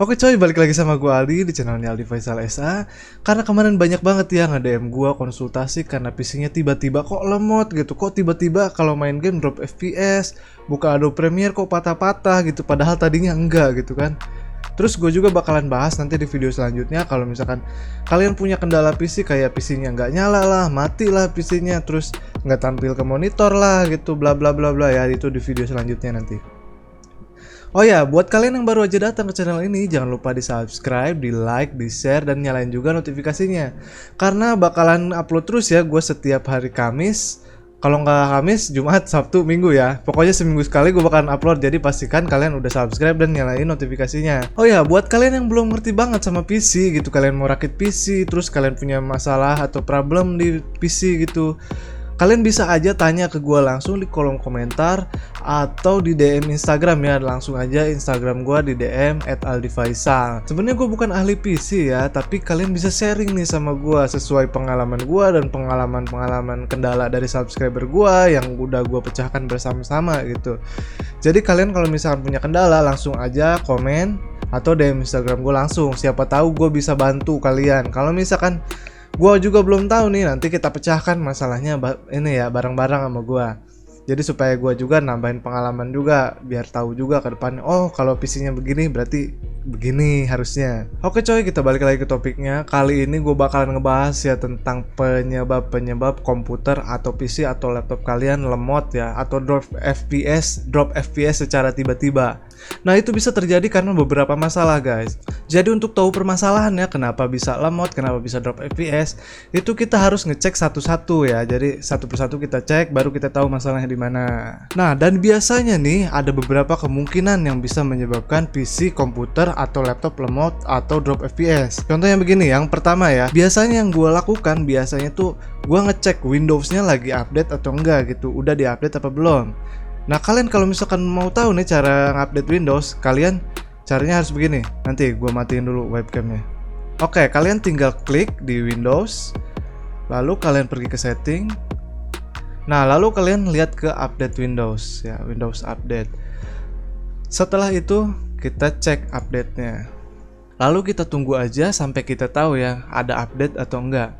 Oke coy, balik lagi sama gue Aldi di channelnya Aldi Faisal SA. Karena kemarin banyak banget ya nge-DM gue konsultasi karena PC-nya tiba-tiba kok lemot gitu. Kok tiba-tiba kalau main game drop FPS, buka Adobe Premiere kok patah-patah gitu. Padahal tadinya enggak gitu kan. Terus gue juga bakalan bahas nanti di video selanjutnya kalau misalkan kalian punya kendala PC kayak PC-nya nggak nyala lah, mati lah PC-nya, terus nggak tampil ke monitor lah gitu, bla bla bla bla ya, itu di video selanjutnya nanti. Oh ya, buat kalian yang baru aja datang ke channel ini, jangan lupa di subscribe, di like, di share, dan nyalain juga notifikasinya. Karena bakalan upload terus ya, gue setiap hari Kamis. Kalau nggak Kamis, Jumat, Sabtu, Minggu ya. Pokoknya seminggu sekali gue bakalan upload, jadi pastikan kalian udah subscribe dan nyalain notifikasinya. Oh ya, buat kalian yang belum ngerti banget sama PC gitu, kalian mau rakit PC, terus kalian punya masalah atau problem di PC gitu, kalian bisa aja tanya ke gue langsung di kolom komentar atau di DM Instagram ya. Langsung aja Instagram gue di DM @aldifaisal. Sebenarnya gue bukan ahli PC ya, tapi kalian bisa sharing nih sama gue sesuai pengalaman gue dan pengalaman kendala dari subscriber gue yang udah gue pecahkan bersama-sama gitu. Jadi kalian kalau misalkan punya kendala langsung aja komen atau DM Instagram gue langsung. Siapa tahu gue bisa bantu kalian. Kalau misalkan gua juga belum tahu nih, nanti kita pecahkan masalahnya ini ya bareng-bareng sama gua. Jadi supaya gua juga nambahin pengalaman juga biar tahu juga ke depannya. Oh, kalau PC-nya begini berarti begini harusnya. Oke coy, kita balik lagi ke topiknya. Kali ini gue bakalan ngebahas ya tentang penyebab komputer atau PC atau laptop kalian lemot ya, atau drop FPS secara tiba-tiba. Nah, itu bisa terjadi karena beberapa masalah guys. Jadi untuk tahu permasalahannya kenapa bisa lemot, kenapa bisa drop FPS, itu kita harus ngecek satu-satu ya. Jadi satu persatu kita cek baru kita tahu masalahnya di mana. Nah, dan biasanya nih ada beberapa kemungkinan yang bisa menyebabkan PC, komputer atau laptop lemot atau drop FPS. Contohnya begini, yang pertama ya, biasanya yang gue lakukan biasanya tuh gue ngecek Windows-nya lagi update atau enggak gitu, udah di-update apa belum. Nah, kalian kalau misalkan mau tahu nih cara ngupdate Windows, kalian caranya harus begini. Nanti gue matiin dulu webcamnya. Oke, kalian tinggal klik di Windows, lalu kalian pergi ke setting. Nah, lalu kalian lihat ke update Windows ya, Windows Update. Setelah itu kita cek update-nya. Lalu kita tunggu aja sampai kita tahu ya ada update atau enggak.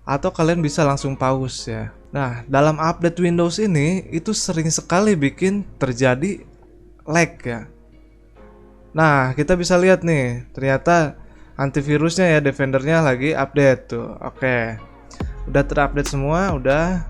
Atau kalian bisa langsung pause ya. Nah, dalam update Windows ini itu sering sekali bikin terjadi lag ya. Nah, kita bisa lihat nih, ternyata antivirusnya ya, Defendernya lagi update tuh. Oke. Udah terupdate semua, udah.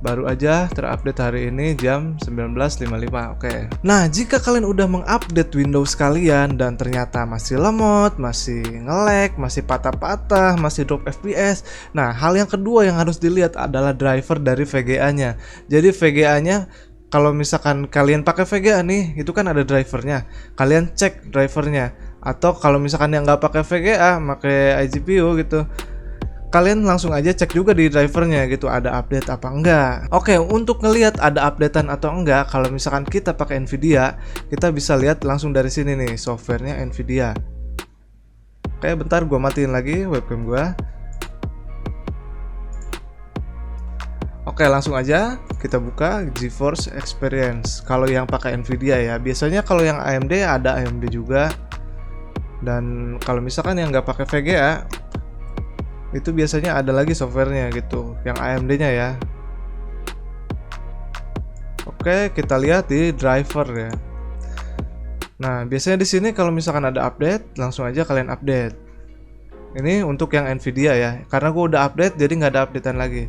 Baru aja terupdate hari ini jam 19.55. Oke. Nah, jika kalian udah mengupdate Windows kalian dan ternyata masih lemot, masih nge-lag, masih patah-patah, masih drop FPS. Nah, hal yang kedua yang harus dilihat adalah driver dari VGA-nya. Jadi VGA-nya, kalau misalkan kalian pakai VGA nih, itu kan ada drivernya. Kalian cek drivernya. Atau kalau misalkan yang nggak pakai VGA, pakai iGPU gitu, kalian langsung aja cek juga di drivernya gitu, ada update apa enggak. Oke, untuk ngelihat ada updatean atau enggak, kalau misalkan kita pakai Nvidia, kita bisa lihat langsung dari sini nih, softwarenya Nvidia. Oke, bentar gue matiin lagi webcam gue. Oke, langsung aja kita buka GeForce Experience. Kalau yang pakai Nvidia ya, biasanya kalau yang AMD ada AMD juga. Dan kalau misalkan yang nggak pakai VGA, itu biasanya ada lagi softwarenya gitu, yang AMD-nya ya. Oke, kita lihat di driver ya. Nah, biasanya di sini kalau misalkan ada update, langsung aja kalian update. Ini untuk yang Nvidia ya, karena gue udah update jadi nggak ada updatean lagi.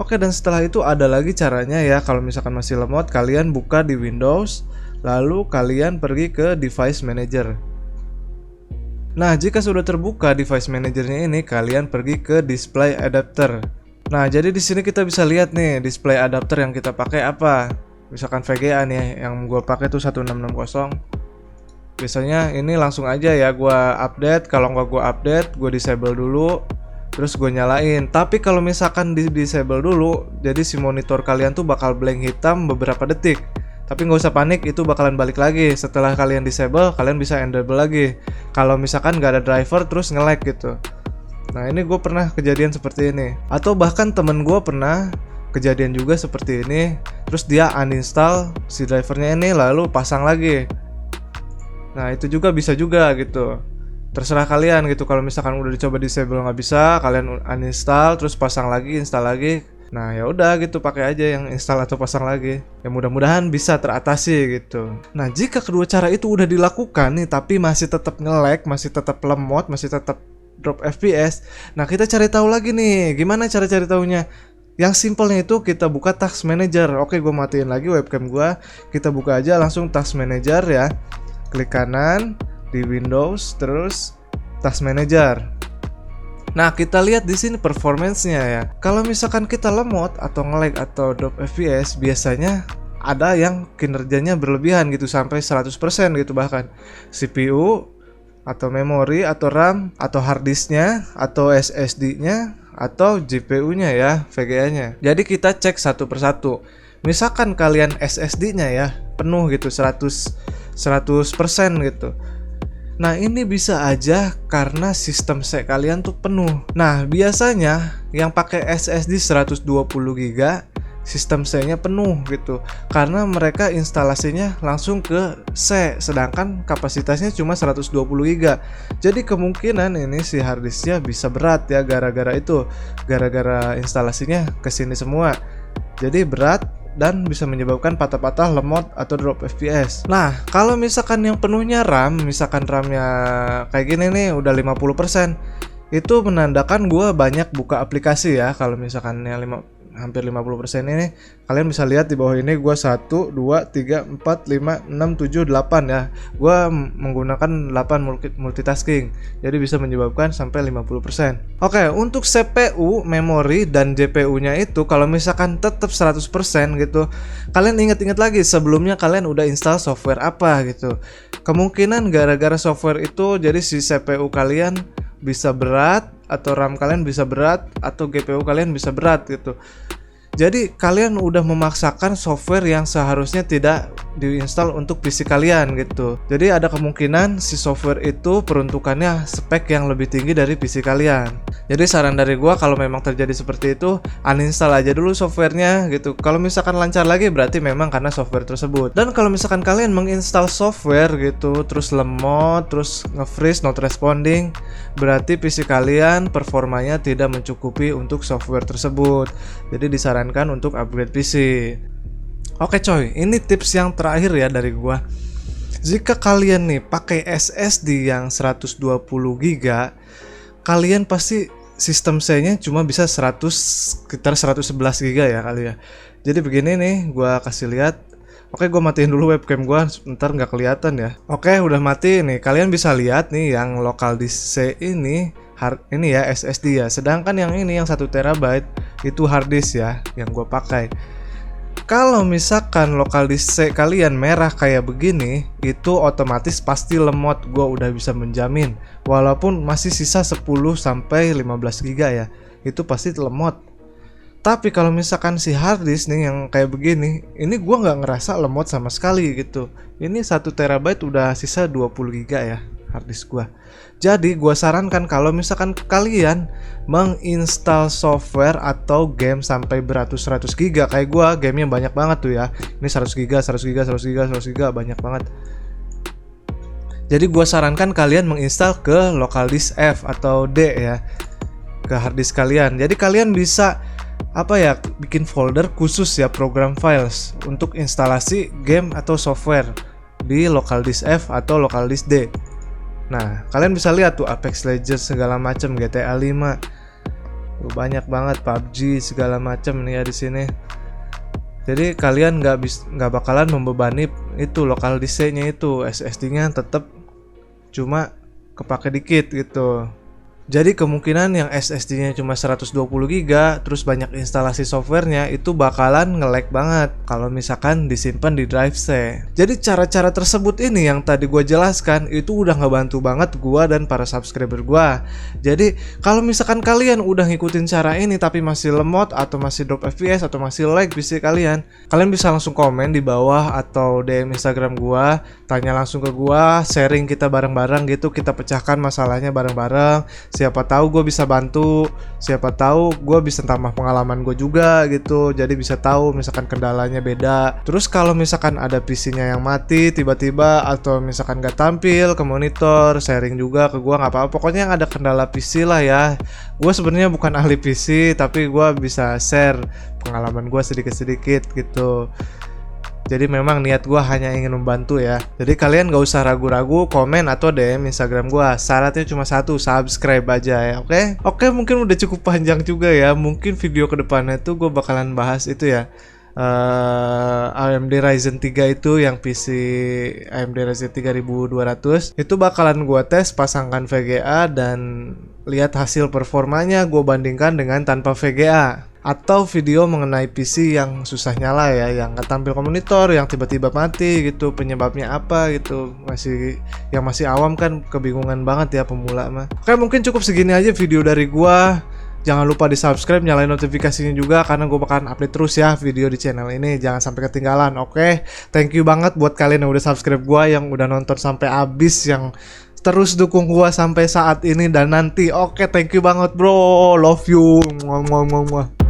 Oke, dan setelah itu ada lagi caranya ya, kalau misalkan masih lemot, kalian buka di Windows, lalu kalian pergi ke Device Manager. Nah, jika sudah terbuka device manajernya ini, kalian pergi ke display adapter. Nah, jadi di sini kita bisa lihat nih display adapter yang kita pakai apa. Misalkan VGA nih, yang gue pakai tuh 1660. Biasanya ini langsung aja ya gue update. Kalau nggak gue update, gue disable dulu, terus gue nyalain. Tapi kalau misalkan di disable dulu, jadi si monitor kalian tuh bakal blank hitam beberapa detik. Tapi nggak usah panik, itu bakalan balik lagi. Setelah kalian disable, kalian bisa enable lagi. Kalau misalkan nggak ada driver terus nge-lag gitu. Nah, ini gue pernah kejadian seperti ini. Atau bahkan temen gue pernah kejadian juga seperti ini. Terus dia uninstall si drivernya ini lalu pasang lagi. Nah itu juga bisa juga gitu. Terserah kalian gitu. Kalau misalkan udah dicoba disable nggak bisa, kalian uninstall terus pasang lagi, install lagi. Nah ya udah gitu, pakai aja yang install atau pasang lagi. Ya mudah-mudahan bisa teratasi gitu. Nah jika kedua cara itu udah dilakukan nih tapi masih tetap nge-lag, masih tetap lemot, masih tetap drop FPS. Nah kita cari tahu lagi nih, gimana cara cari tahunya? Yang simpelnya itu kita buka Task Manager. Oke, gue matiin lagi webcam gue. Kita buka aja langsung Task Manager ya. Klik kanan di Windows, terus Task Manager. Nah, kita lihat di sini performance-nya ya. Kalau misalkan kita lemot atau nge-lag atau drop FPS, biasanya ada yang kinerjanya berlebihan gitu sampai 100% gitu bahkan. CPU atau memori atau RAM atau hard disk-nya atau SSD-nya atau GPU-nya ya, VGA-nya. Jadi kita cek satu persatu. Misalkan kalian SSD-nya ya penuh gitu 100% gitu. Nah ini bisa aja karena sistem C kalian tuh penuh. Nah biasanya yang pakai SSD 120GB sistem C-nya penuh gitu, karena mereka instalasinya langsung ke C, sedangkan kapasitasnya cuma 120GB. Jadi kemungkinan ini si harddisknya bisa berat ya, gara-gara instalasinya ke sini semua. Jadi berat dan bisa menyebabkan patah-patah, lemot atau drop FPS. Nah, kalau misalkan yang penuhnya RAM, misalkan RAM-nya kayak gini nih udah 50%, itu menandakan gua banyak buka aplikasi ya. Kalau misalkan yang hampir 50% ini, kalian bisa lihat di bawah ini gua 1, 2, 3, 4, 5, 6, 7, 8 ya. Gua menggunakan 8 multitasking. Jadi bisa menyebabkan sampai 50%. Oke, untuk CPU, memori dan GPU-nya itu kalau misalkan tetap 100% gitu, kalian ingat-ingat lagi sebelumnya kalian udah install software apa gitu. Kemungkinan gara-gara software itu jadi si CPU kalian bisa berat, atau RAM kalian bisa berat, atau GPU kalian bisa berat gitu. Jadi kalian udah memaksakan software yang seharusnya tidak diinstal untuk PC kalian gitu. Jadi ada kemungkinan si software itu peruntukannya spek yang lebih tinggi dari PC kalian. Jadi saran dari gua, kalau memang terjadi seperti itu, uninstall aja dulu softwarenya gitu. Kalau misalkan lancar lagi berarti memang karena software tersebut. Dan kalau misalkan kalian menginstal software gitu terus lemot, terus nge-freeze, not responding, berarti PC kalian performanya tidak mencukupi untuk software tersebut. Jadi disarankan untuk upgrade PC. Oke coy, ini tips yang terakhir ya dari gua. Jika kalian nih pakai SSD yang 120GB, kalian pasti sistem C-nya cuma bisa sekitar 111GB ya kali ya. Jadi begini nih, gua kasih lihat. Oke, gua matiin dulu webcam gua, ntar nggak kelihatan ya. Oke, udah mati nih. Kalian bisa lihat nih yang local disk C ini ya SSD ya. Sedangkan yang ini yang 1TB itu hard disk ya yang gua pakai. Kalau misalkan local disk C kalian merah kayak begini, itu otomatis pasti lemot, gua udah bisa menjamin. Walaupun masih sisa 10 sampai 15GB ya, itu pasti lemot. Tapi kalau misalkan si hard disk nih yang kayak begini, ini gua nggak ngerasa lemot sama sekali gitu. Ini 1TB udah sisa 20GB ya hard disk gua. Jadi gua sarankan kalau misalkan kalian menginstal software atau game sampai beratus-ratus giga, kayak gua gamenya banyak banget tuh ya. Ini 100GB, 100GB, 100GB, 100GB, banyak banget. Jadi gua sarankan kalian menginstal ke local disk F atau D ya, ke hard disk kalian. Jadi kalian bisa bikin folder khusus ya, program files untuk instalasi game atau software di local disk F atau local disk D. Nah, kalian bisa lihat tuh Apex Legends segala macam, GTA 5. Tuh banyak banget, PUBG segala macam nih ya di sini. Jadi kalian nggak bakalan membebani itu local disk C-nya, itu SSD-nya tetap cuma kepake dikit gitu. Jadi kemungkinan yang SSD-nya cuma 120GB terus banyak instalasi softwarenya itu bakalan nge-lag banget kalau misalkan disimpan di drive C. Jadi cara-cara tersebut ini yang tadi gue jelaskan itu udah ngebantu banget gue dan para subscriber gue. Jadi kalau misalkan kalian udah ngikutin cara ini tapi masih lemot atau masih drop FPS atau masih lag PC kalian bisa langsung komen di bawah atau DM Instagram gue, tanya langsung ke gue, sharing kita bareng-bareng gitu, kita pecahkan masalahnya bareng-bareng. Siapa tahu gue bisa bantu, siapa tahu gue bisa tambah pengalaman gue juga gitu. Jadi bisa tahu misalkan kendalanya beda. Terus kalau misalkan ada PC-nya yang mati tiba-tiba atau misalkan gak tampil ke monitor, sharing juga ke gue nggak apa-apa. Pokoknya yang ada kendala PC lah ya. Gue sebenarnya bukan ahli PC, tapi gue bisa share pengalaman gue sedikit-sedikit gitu. Jadi memang niat gue hanya ingin membantu ya. Jadi kalian gak usah ragu-ragu, komen atau DM Instagram gue. Syaratnya cuma satu, subscribe aja ya, oke? Oke, mungkin udah cukup panjang juga ya. Mungkin video kedepannya tuh gue bakalan bahas itu ya, AMD Ryzen 3 itu yang PC AMD Ryzen 3200 itu bakalan gua tes pasangkan VGA dan lihat hasil performanya, gue bandingkan dengan tanpa VGA. Atau video mengenai PC yang susah nyala ya, yang nggak tampil ke monitor, yang tiba-tiba mati gitu, penyebabnya apa gitu. Masih awam kan, kebingungan banget ya pemula mah. Oke, mungkin cukup segini aja video dari gua. Jangan lupa di subscribe, nyalain notifikasinya juga karena gue bakalan update terus ya video di channel ini. Jangan sampai ketinggalan, oke? Thank you banget buat kalian yang udah subscribe gue, yang udah nonton sampai habis, yang terus dukung gue sampai saat ini dan nanti. Oke, thank you banget bro, love you. Muah, muah, muah, muah.